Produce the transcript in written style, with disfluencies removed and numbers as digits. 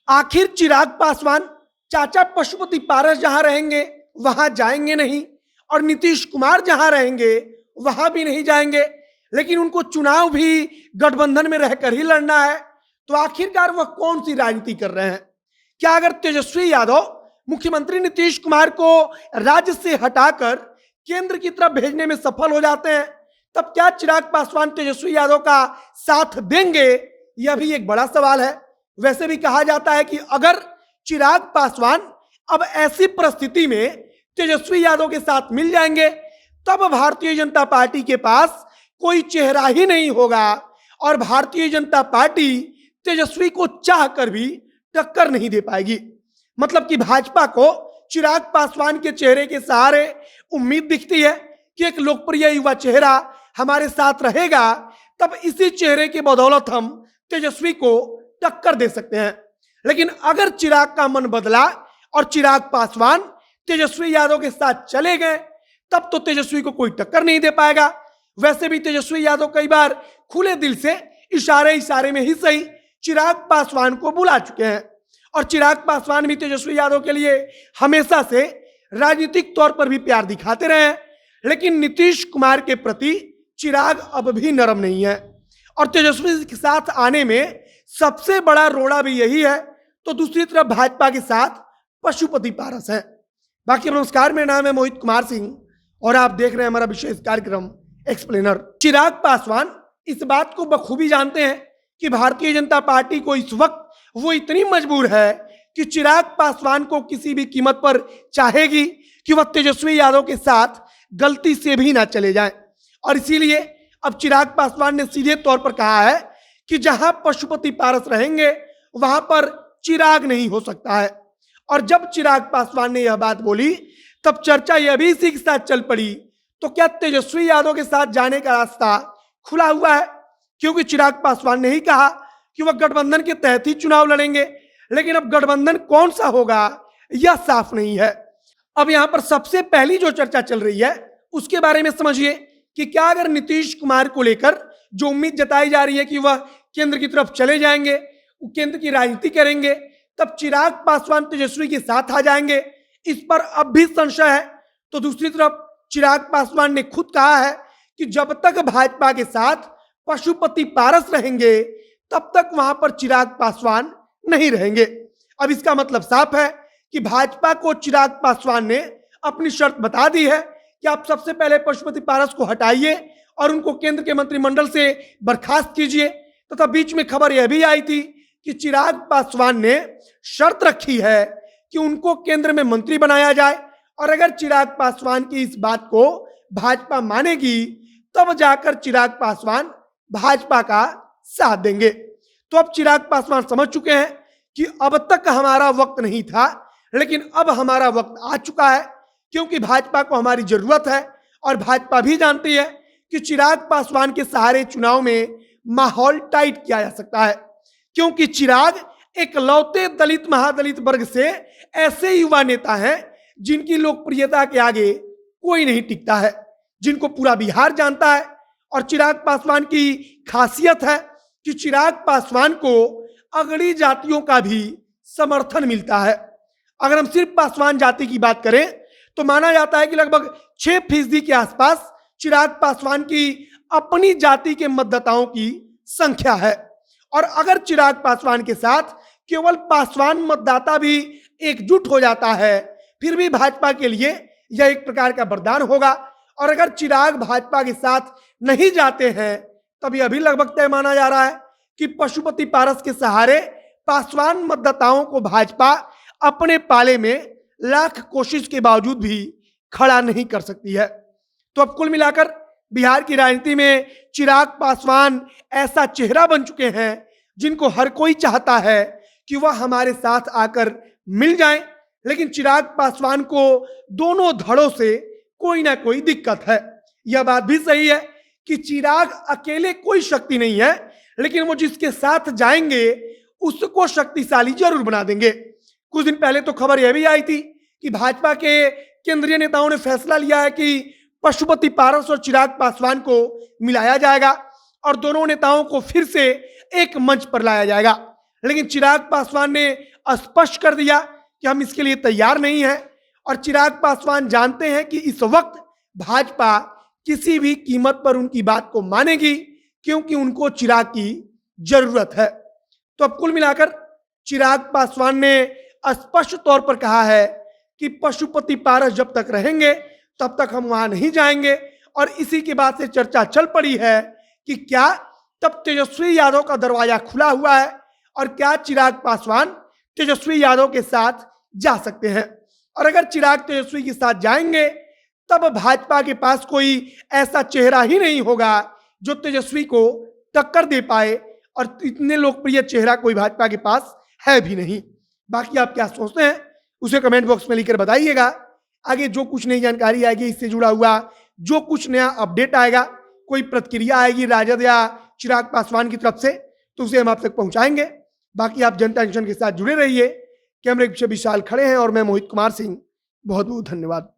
आखिर चिराग पासवान चाचा पशुपति पारस जहां रहेंगे वहां जाएंगे नहीं, और नीतीश कुमार जहां रहेंगे वहां भी नहीं जाएंगे, लेकिन उनको चुनाव भी गठबंधन में रहकर ही लड़ना है। तो आखिरकार वह कौन सी राजनीति कर रहे हैं? क्या अगर तेजस्वी यादव मुख्यमंत्री नीतीश कुमार को राज्य से हटाकर केंद्र की तरफ भेजने में सफल हो जाते हैं, तब क्या चिराग पासवान तेजस्वी यादव का साथ देंगे? यह भी एक बड़ा सवाल है। वैसे भी कहा जाता है कि अगर चिराग पासवान अब ऐसी परिस्थिति में तेजस्वी यादव के साथ मिल जाएंगे, तब भारतीय जनता पार्टी के पास कोई चेहरा ही नहीं होगा और भारतीय जनता पार्टी तेजस्वी को चाहकर भी टक्कर नहीं दे पाएगी। मतलब कि भाजपा को चिराग पासवान के चेहरे के सहारे उम्मीद दिखती है कि एक लोकप्रिय युवा चेहरा हमारे साथ रहेगा, तब इसी चेहरे की बदौलत हम तेजस्वी को टक्कर दे सकते हैं। लेकिन अगर चिराग का मन बदला और चिराग पासवान तेजस्वी यादव के साथ चले गए, तब तो तेजस्वी को कोई टक्कर नहीं दे पाएगा। वैसे भी तेजस्वी यादव कई बार खुले दिल से इशारे में ही सही चिराग पासवान को बुला चुके हैं, और चिराग पासवान भी तेजस्वी यादव के लिए हमेशा से राजनीतिक तौर पर भी प्यार दिखाते रहे हैं। लेकिन नीतीश कुमार के प्रति चिराग अब भी नरम नहीं है, और तेजस्वी के साथ आने में सबसे बड़ा रोड़ा भी यही है। तो दूसरी तरफ भाजपा के साथ पशुपति पारस है। बाकी नमस्कार, मेरा नाम है मोहित कुमार सिंह और आप देख रहे हैं हमारा विशेष कार्यक्रम एक्सप्लेनर। चिराग पासवान इस बात को बखूबी जानते हैं कि भारतीय जनता पार्टी को इस वक्त वो इतनी मजबूर है कि चिराग पासवान को किसी भी कीमत पर चाहेगी कि वह तेजस्वी यादव के साथ गलती से भी ना चले जाएं, और इसीलिए अब चिराग पासवान ने सीधे तौर पर कहा है कि जहां पशुपति पारस रहेंगे वहां पर चिराग नहीं हो सकता है। और जब चिराग पासवान ने यह बात बोली, तब चर्चा यह भी इसी के साथ चल पड़ी, तो क्या तेजस्वी यादव के साथ जाने का रास्ता खुला हुआ है? क्योंकि चिराग पासवान ने ही कहा कि वह गठबंधन के तहत ही चुनाव लड़ेंगे, लेकिन अब गठबंधन कौन सा होगा यह साफ नहीं है। अब यहां पर सबसे पहली जो चर्चा चल रही है उसके बारे में समझिए कि क्या अगर नीतीश कुमार को लेकर जो उम्मीद जताई जा रही है कि वह केंद्र की तरफ चले जाएंगे, वो केंद्र की राजनीति करेंगे, तब चिराग पासवान तेजस्वी के साथ आ जाएंगे, इस पर अब भी संशय है। तो दूसरी तरफ चिराग पासवान ने खुद कहा है कि जब तक भाजपा के साथ पशुपति पारस रहेंगे, तब तक वहां पर चिराग पासवान नहीं रहेंगे। अब इसका मतलब साफ है कि भाजपा को चिराग पासवान ने अपनी शर्त बता दी है कि आप सबसे पहले पशुपति पारस को हटाइए और उनको केंद्र के मंत्रिमंडल से बर्खास्त कीजिए। तथा बीच में खबर यह भी आई थी कि चिराग पासवान ने शर्त रखी है कि उनको केंद्र में मंत्री बनाया जाए, और अगर चिराग पासवान की इस बात को भाजपा मानेगी, तब जाकर चिराग पासवान भाजपा का साथ देंगे। तो अब चिराग पासवान समझ चुके हैं कि अब तक हमारा वक्त नहीं था, लेकिन अब हमारा वक्त आ चुका है, क्योंकि भाजपा को हमारी जरूरत है। और भाजपा भी जानती है कि चिराग पासवान के सहारे चुनाव में माहौल टाइट किया जा सकता है, क्योंकि चिराग एक लौते दलित महादलित वर्ग से ऐसे युवा नेता हैं जिनकी लोकप्रियता के आगे कोई नहीं टिकता है, जिनको पूरा बिहार जानता है। और चिराग पासवान की खासियत है कि चिराग पासवान को अगड़ी जातियों का भी समर्थन मिलता है। अगर हम सिर्फ पासवान जाति की बात करें तो माना जाता है कि लगभग 6% के आसपास चिराग पासवान की अपनी जाति के मतदाताओं की संख्या है। और अगर चिराग पासवान के साथ केवल पासवान मतदाता भी एकजुट हो जाता है, फिर भी भाजपा के लिए यह एक प्रकार का वरदान होगा। और अगर चिराग भाजपा के साथ नहीं जाते हैं, तब यह भी लगभग तय माना जा रहा है कि पशुपति पारस के सहारे पासवान मतदाताओं को भाजपा अपने पाले में लाख कोशिश के बावजूद भी खड़ा नहीं कर सकती है। तो अब कुल मिलाकर बिहार की राजनीति में चिराग पासवान ऐसा चेहरा बन चुके हैं जिनको हर कोई चाहता है कि वह हमारे साथ आकर मिल जाएं, लेकिन चिराग पासवान को दोनों धड़ों से कोई ना कोई दिक्कत है। यह बात भी सही है कि चिराग अकेले कोई शक्ति नहीं है, लेकिन वो जिसके साथ जाएंगे उसको शक्तिशाली जरूर बना देंगे। कुछ दिन पहले तो खबर यह भी आई थी कि भाजपा के केंद्रीय नेताओं ने फैसला लिया है कि पशुपति पारस और चिराग पासवान को मिलाया जाएगा और दोनों नेताओं को फिर से एक मंच पर लाया जाएगा। लेकिन चिराग पासवान ने स्पष्ट कर दिया कि हम इसके लिए तैयार नहीं हैं। और चिराग पासवान जानते हैं कि इस वक्त भाजपा किसी भी कीमत पर उनकी बात को मानेगी, क्योंकि उनको चिराग की जरूरत है। तो अब कुल मिलाकर चिराग पासवान ने स्पष्ट तौर पर कहा है कि पशुपति पारस जब तक रहेंगे तब तक हम वहां नहीं जाएंगे। और इसी के बाद से चर्चा चल पड़ी है कि क्या तब तेजस्वी यादव का दरवाजा खुला हुआ है और क्या चिराग पासवान तेजस्वी यादव के साथ जा सकते हैं। और अगर चिराग तेजस्वी के साथ जाएंगे तब भाजपा के पास कोई ऐसा चेहरा ही नहीं होगा जो तेजस्वी को टक्कर दे पाए, और इतने लोकप्रिय चेहरा कोई भाजपा के पास है भी नहीं। बाकी आप क्या सोचते हैं उसे कमेंट बॉक्स में लिखकर बताइएगा। आगे जो कुछ नई जानकारी आएगी, इससे जुड़ा हुआ जो कुछ नया अपडेट आएगा, कोई प्रतिक्रिया आएगी राजद या चिराग पासवान की तरफ से, तो उसे हम आप तक पहुंचाएंगे। बाकी आप जनता जंक्शन के साथ जुड़े रहिए। कैमरे के पीछे विशाल खड़े हैं और मैं मोहित कुमार सिंह। बहुत बहुत धन्यवाद।